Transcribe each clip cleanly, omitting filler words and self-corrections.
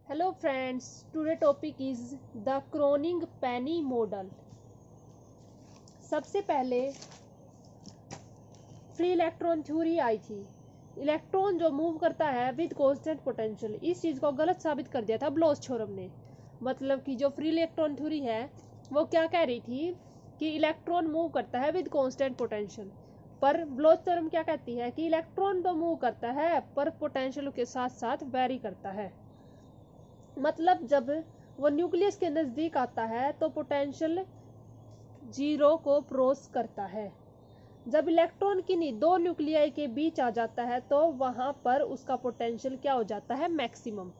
Hello friends, today topic is the Croning-Penny model. सबसे पहले free electron theory आई थी। Electron जो मूव करता है विद कांस्टेंट पोटेंशियल, इस चीज़ को गलत साबित कर दिया था ब्लोच थ्योरम ने। मतलब कि जो फ्री इलेक्ट्रॉन थ्योरी है वो क्या कह रही थी कि इलेक्ट्रॉन मूव करता है विद कांस्टेंट पोटेंशियल, पर ब्लोच थ्योरम क्या कहती है कि इलेक्ट्रॉन तो मूव करता है पर पोटेंशियल के साथ साथ वेरी करता है। मतलब जब वो न्यूक्लियस के नज़दीक आता है तो पोटेंशियल जीरो को क्रॉस करता है। जब इलेक्ट्रॉन किन्हीं दो न्यूक्लियाई के बीच आ जाता है तो वहां पर उसका पोटेंशियल क्या हो जाता है, मैक्सिमम।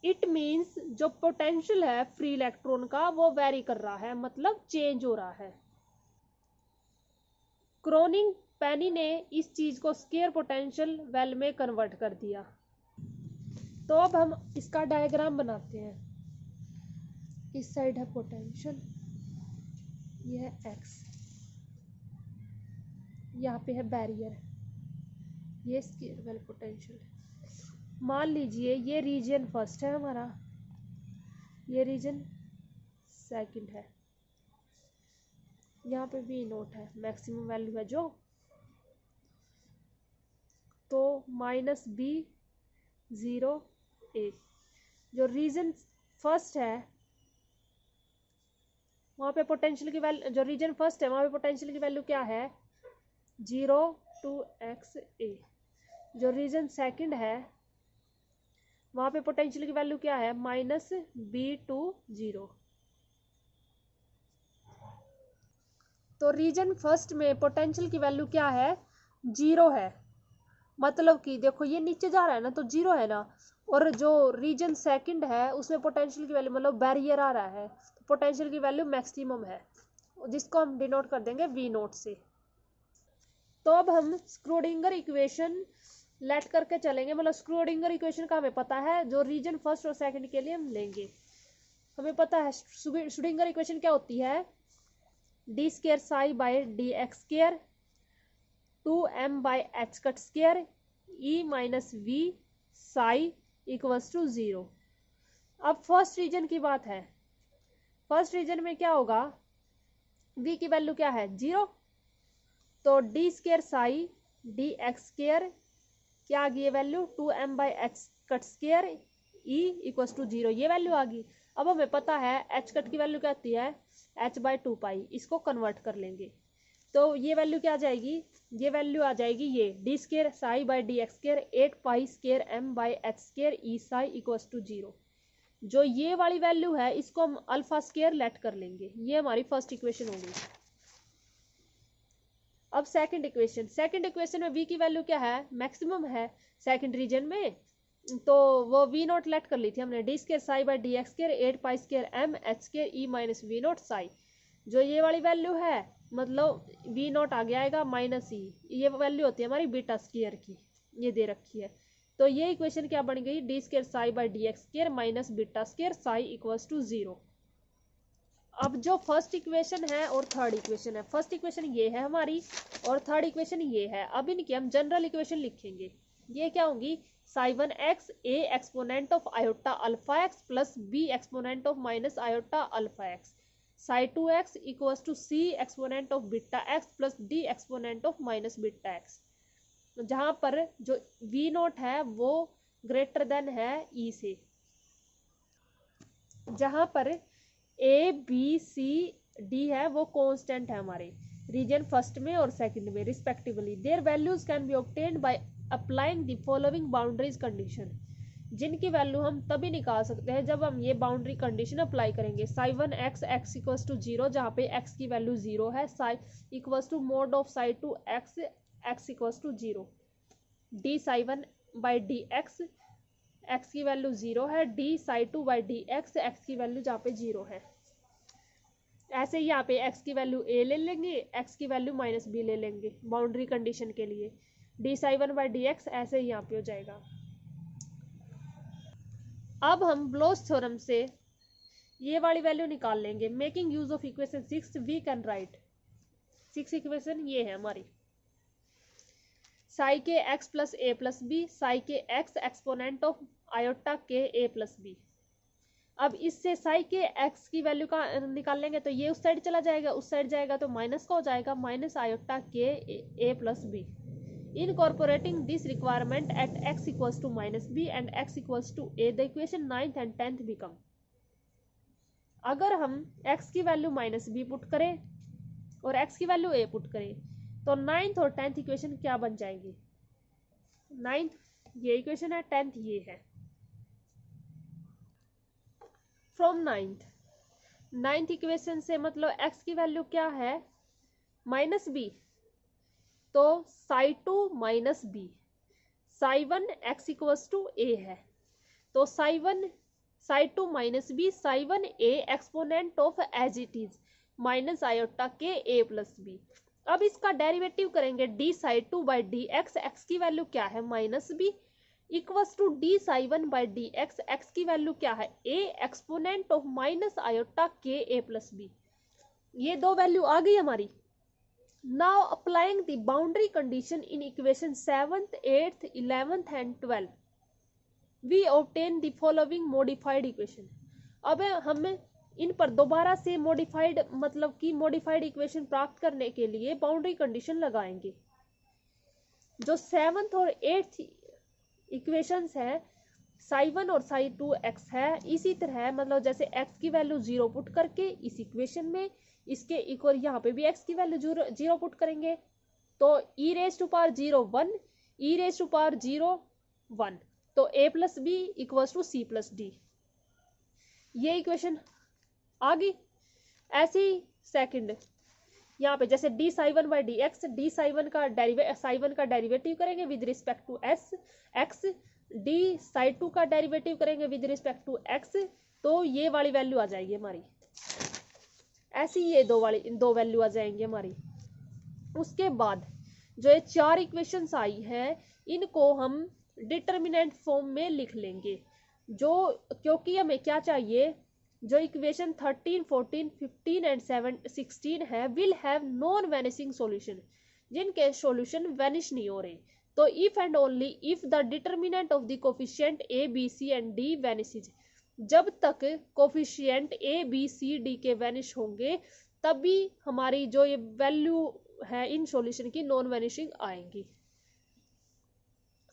इट मीन्स जो पोटेंशियल है फ्री इलेक्ट्रॉन का वो वेरी कर रहा है, मतलब चेंज हो रहा है। क्रोनिंग पेनी ने इस चीज को स्केयर पोटेंशियल वेल में कन्वर्ट कर दिया। तो अब हम इसका डायग्राम बनाते हैं। इस साइड है पोटेंशियल, यह है एक्स, यहाँ पे है बैरियर, ये स्केयर वेल पोटेंशियल है। मान लीजिए ये रीजन फर्स्ट है हमारा, ये रीजन सेकंड है, यहाँ पे भी नोट है, मैक्सिमम वैल्यू है जो, तो माइनस बी ज़ीरो ए। जो रीजन फर्स्ट है वहाँ पे पोटेंशियल की वैल्यू, जो रीजन फर्स्ट है वहाँ पे पोटेंशियल की वैल्यू क्या है, 0 2 x a। जो रीजन सेकंड है वहाँ पे पोटेंशियल की वैल्यू क्या है, -b2 0। तो रीजन फर्स्ट में पोटेंशियल की वैल्यू क्या है, 0 है। मतलब कि देखो ये नीचे जा रहा है ना तो 0 है ना, और जो रीजन सेकंड है उसमें पोटेंशियल की वैल्यू, मतलब बैरियर आ रहा है, तो पोटेंशियल की वैल्यू मैक्सिमम है, जिसको हम डिनोट कर देंगे v0 से। तो अब हम स्क्रोडिंगर इक्वेशन लेट करके चलेंगे। मतलब स्क्रोडिंगर इक्वेशन का हमें पता है, जो रीजन फर्स्ट और सेकंड के लिए हम लेंगे। हमें पता है श्रोडिंगर इक्वेशन क्या होती है, D square psi by D x square 2m by H cut square E minus V psi equals to 0। अब फर्स्ट रीजन की बात है, फर्स्ट रीजन में क्या होगा, v की वैल्यू क्या है, 0। तो D square psi D x square क्या आ गई, value 2m by H cut square E equals to 0, ये वैल्यू आ गई। अब हमें पता है एच कट की वैल्यू क्या आती है, h/2 इसको कन्वर्ट कर लेंगे तो ये वैल्यू क्या आ जाएगी, ये वैल्यू आ जाएगी ये D square psi by D x square 8 square m by H square E psi equals to 0। जो ये वाली वैल्यू है इसको हम अल्फा स्केयर लेट कर लेंगे। ये हमारी फर्स्ट इक्वेशन होगी। अब सेकंड इक्वेशन, सेकंड इक्वेशन में v की वैल्यू क्या है, मैक्सिमम है सेकंड रीजन में, तो वो v0 लेट कर ली थी हमने, D square psi by D x square 8 square m H square E minus v0 Sai. जो ये वाली वैल्यू है मतलब v0 आगे आएगा माइनस ई, ये वैल्यू होती है हमारी बीटा स्केयर की, ये दे रखी है। तो ये इक्वेशन क्या बन गई, d square psi by D x square minus beta square psi equals to 0। अब जो फर्स्ट इक्वेशन है और थर्ड इक्वेशन है, फर्स्ट इक्वेशन ये है हमारी और थर्ड इक्वेशन ये है। अब इनकी हम जनरल इक्वेशन लिखेंगे। ये क्या होंगी, psi 1x a exponent of iota alpha x plus b exponent of minus iota alpha x, psi 2x equals to c exponent of beta x plus d exponent of minus beta x, जहां पर जो v0 है वो greater than है e से, जहां पर ए b c D है वो कांस्टेंट है हमारे रीजन फर्स्ट में और सेकंड में respectively. There values can be obtained by applying the following boundaries condition, जिनकी वैल्यू हम तभी निकाल सकते हैं जब हम ये बाउंड्री कंडीशन अप्लाई करेंगे। Sai 1x x equals to 0, जहाँ पे x की वैल्यू 0 है, psi equals to mod of psi 2x x equals to 0, d psi 1 by D x, x की वैल्यू 0 है, d psi 2 by D x, x की value जहाँ पे 0 है। ऐसे ही यहाँ पे x की वैल्यू a ले लेंगे, x की वैल्यू माइनस b ले लेंगे बाउंड्री कंडीशन के लिए, D psi 1 by D x ऐसे ही यहाँ पे हो जाएगा। अब हम ब्लोच थ्योरम से ये वाली वैल्यू निकाल लेंगे। Making use of equation 6 we can write, 6 equation ये है हमारी, साई के x plus a plus b, psi के x exponent of iota k a plus b. अब इससे साई के एक्स की वैल्यू का निकाल लेंगे तो ये उस साइड चला जाएगा, उस साइड जाएगा तो माइनस का हो जाएगा, minus iota k a plus b. Incorporating this requirement at x equals to minus b and x equals to a, the equation 9th and 10th become। अगर हम x की वैल्यू माइनस बी पुट करें और x की value a put करें तो 9th और 10th equation क्या बन जाएगी? 9th ये इक्वेशन है, 10th ये है। फ्रॉम 9th इक्वेशन से मतलब x की वैल्यू क्या है? माइनस बी, तो psi 2 minus b, psi 1 x equals to a है, तो psi 2 minus b, psi 1 a exponent of as it is minus iota k a plus b. अब इसका डेरिवेटिव करेंगे d psi 2 by D x, x की value क्या है? Minus b, equals to d psi 1 by D x, x की value क्या है? A exponent of minus iota k a plus B. ये दो वैल्यू आ गई हमारी। Now applying the boundary condition in equation 7th, 8th, 11th and 12, we obtain the following modified equation। अब हम इन पर दोबारा से मॉडिफाइड मतलब कि मॉडिफाइड इक्वेशन प्राप्त करने के लिए बाउंड्री कंडीशन लगाएंगे। जो 7th और 8th इक्वेशंस है साई 1 और साई 2 एक्स है, इसी तरह मतलब जैसे एक्स की वैल्यू 0 पुट करके इस इक्वेशन में इसके इक्वल यहाँ पे भी x की वैल्यू 0 पुट करेंगे तो e raise to power 0 1, e raise to power 0 1, तो a plus b equals to c plus d. ये इक्वेशन आ गई। ऐसे ही सेकंड यहाँ पे जैसे d psi 1 by D x, d psi 1 का डेरिवेटिव करेंगे with respect to x, d psi 2 का डेरिवेटिव करेंगे विद रिस्पेक्ट टू एक्स, तो ये वाली वैल्यू आ जाएगी हमारी। ऐसी ये दो वैल्यू आ जाएंगी हमारी। उसके बाद जो ये 4 इक्वेशंस आई है इनको हम डिटर्मिनेंट फॉर्म में लिख लेंगे, जो क्योंकि हमें क्या चाहिए, जो इक्वेशन 13, 14, 15 एंड 16 है will have non vanishing solution, जिनके सॉल्यूशन वैनिश नहीं हो रहे। तो if and only if the determinant of the coefficient a b c and d vanishes, जब तक coefficient a b c d के वैनिश होंगे तभी हमारी जो ये वैल्यू है इन सॉल्यूशन की नॉन वैनिशिंग आएंगी।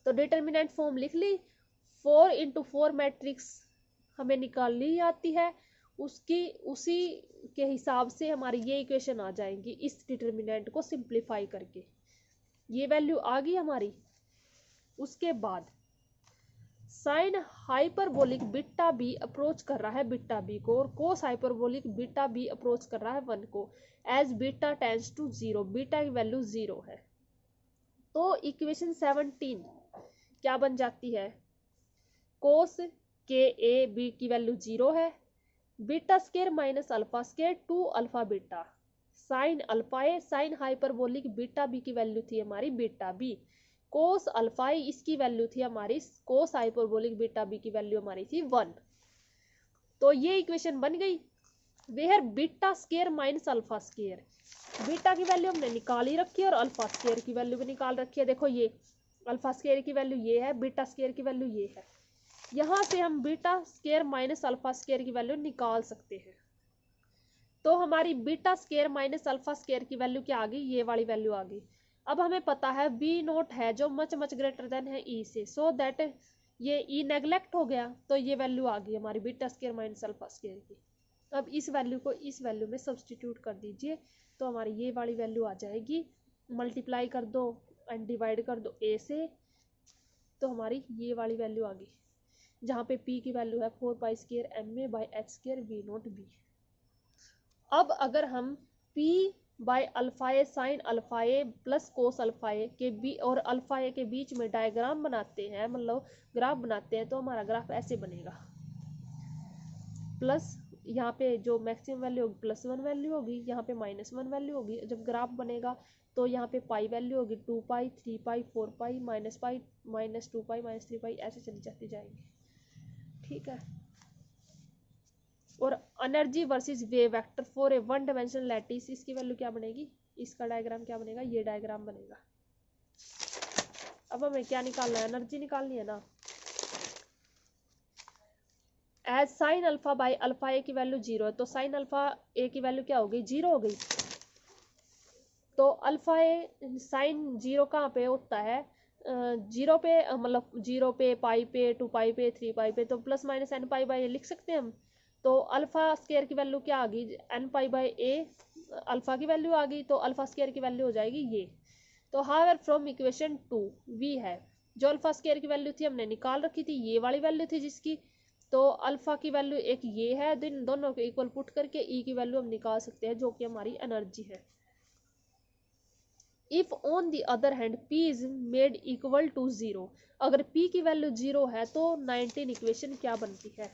तो डिटर्मिनेंट फॉर्म लिख ली। 4 into 4 मैट्रिक्स हमें निकालनी आती है, उसी के हिसाब से हमारी ये इक्वेशन आ जाएंगी इस डिटर्मिनेंट को सिंप्लीफाई करके। ये वैल्यू आ गई हमारी। उसके बाद sine hyperbolic beta b approach कर रहा है बीटा बी को, और cos hyperbolic beta b approach कर रहा है 1 को, as beta tends to 0, beta की वैल्यू 0 है। तो इक्वेशन 17 क्या बन जाती है? कोस के ए बी की वैल्यू 0 है, beta square minus alpha square 2 alpha beta, sine alpha a, sine hyperbolic beta b की वैल्यू थी हमारी beta b, cos alpha a इसकी वैल्यू थी हमारी, कोस हाइपरबोलिक बीटा बी की वैल्यू हमारी थी 1। तो ये इक्वेशन बन गई। Where beta square minus alpha square, beta की वैल्यू हमने निकाल ही रखी है और अल्फा स्केयर की वैल्यू भी निकाल रखी है। देखो ये अल्फा स्केयर की वैल्यू ये है, बीटा स्केयर की वैल्यू ये है। यहाँ से हम beta square minus alpha square की वैल्यू निकाल सकते हैं। तो हमारी beta square minus alpha square की वैल्यू क्या आ गई? ये वाली वैल्यू आ गई। अब हमें पता है बी नोट है जो मच ग्रेटर देन है ई से, सो दैट ये ई नेग्लेक्ट हो गया, तो ये वैल्यू आ गई हमारी beta square minus alpha square की। अब इस वैल्यू को इस वैल्यू में सब्सटीट्यूट कर दीजिए, तो हमारी ये वाली वैल्यू आ जाएगी। मल्टीप्लाई कर दो एंड डिवाइड कर दो ए से, तो हमारी ये वाली वैल्यू आ गई, जहाँ पे p की वैल्यू है 4 pi square m a by H square V naught b. अब अगर हम p by alpha a sine alpha a plus cos alpha a के बी और अल्फा ए के बीच में डायग्राम बनाते हैं, मतलब ग्राफ बनाते हैं, तो हमारा ग्राफ ऐसे बनेगा। प्लस यहाँ पे जो मैक्सिमम वैल्यू होगी +1 वैल्यू होगी, यहाँ पे -1 वैल्यू होगी। जब ग्राफ बनेगा तो यहाँ पे पाई वैल्यू होगी 2 पाई, 3 पाई, 4 पाई, -पाई, -2 पाई, -3 पाई, ऐसे चली जाती जाएंगी। ठीक है। और energy versus wave vector for a 1 dimensional lattice, इसकी वैल्यू क्या बनेगी? इसका डायग्राम क्या बनेगा? ये डायग्राम बनेगा। अब हमें क्या निकालना है? एनर्जी निकालनी है ना। As sine alpha by alpha a की वैल्यू 0 है, तो साइन अल्फा ए की वैल्यू क्या हो गई, 0 हो गई। तो अल्फा ए साइन 0 कहाँ पे होता है, 0 पे, मतलब 0 पे, पाई पे, 2 पाई पे, 3 पाई पे, तो plus minus n pi by a लिख सकते हैं हम। तो अल्फा स्केयर की वैल्यू क्या आ गई, n pi by a, alpha की वैल्यू आ गई, तो अल्फा स्केयर की वैल्यू हो जाएगी ये। तो हाउएवर फ्रॉम इक्वेशन 2 वी है, जो अल्फा स्केयर की वैल्यू थी हमने निकाल रखी थी, ये वाली वैल्यू थी जिसकी, तो अल्फा की वैल्यू एक ये है, इन दोनों को इक्वल पुट करके ई की वैल्यू हम निकाल सकते हैं, जो कि हमारी एनर्जी है। If on the other hand p is made equal to 0, अगर p की वैल्यू 0 है तो 19 इक्वेशन क्या बनती है।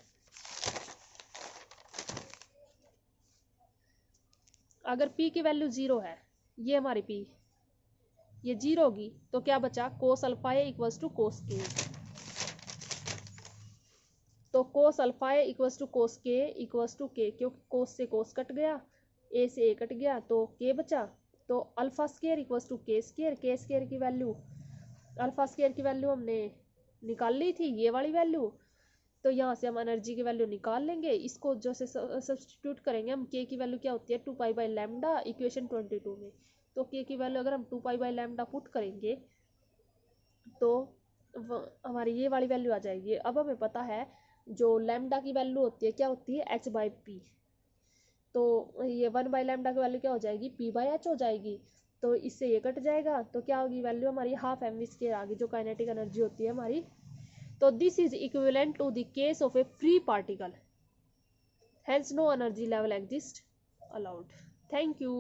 अगर p की वैल्यू 0 है, ये हमारी p ये 0 होगी, तो क्या बचा, cos alpha A equals to cos K, तो cos alpha A equals to cos K equals to के, क्योंकि कोस से कोस कट गया, ए से ए कट गया, तो के बचा। तो अल्फा स्केयर इक्वल्स टू के स्केयर, के स्केयर की वैल्यू, अल्फा स्केयर की वैल्यू हमने निकाल ली थी, ये वाली वैल्यू, तो यहाँ से हम एनर्जी की वैल्यू निकाल लेंगे, इसको जैसे सब्सटीट्यूट करेंगे हम, के की वैल्यू क्या होती है 2 पाई बाई लैम्डा इक्वेशन 22 में, तो के की वैल्यू अगर हम 2 पाई बाई लैम्डा पुट करेंगे तो हमारी ये वाली वैल्यू आ जाएगी। अब हमें पता है जो लैम्डा की वैल्यू होती है क्या होती है, एच बाई पी, तो ये 1 बाई लैम्डा की वैल्यू क्या हो जाएगी, पी बाई एच हो जाएगी, तो इससे ये कट जाएगा, तो क्या होगी वैल्यू हमारी हाफ एम वी स्क्वायर आ गई, जो काइनेटिक एनर्जी होती है हमारी। तो this is equivalent to the case of a free particle, hence no energy level exist allowed. Thank you.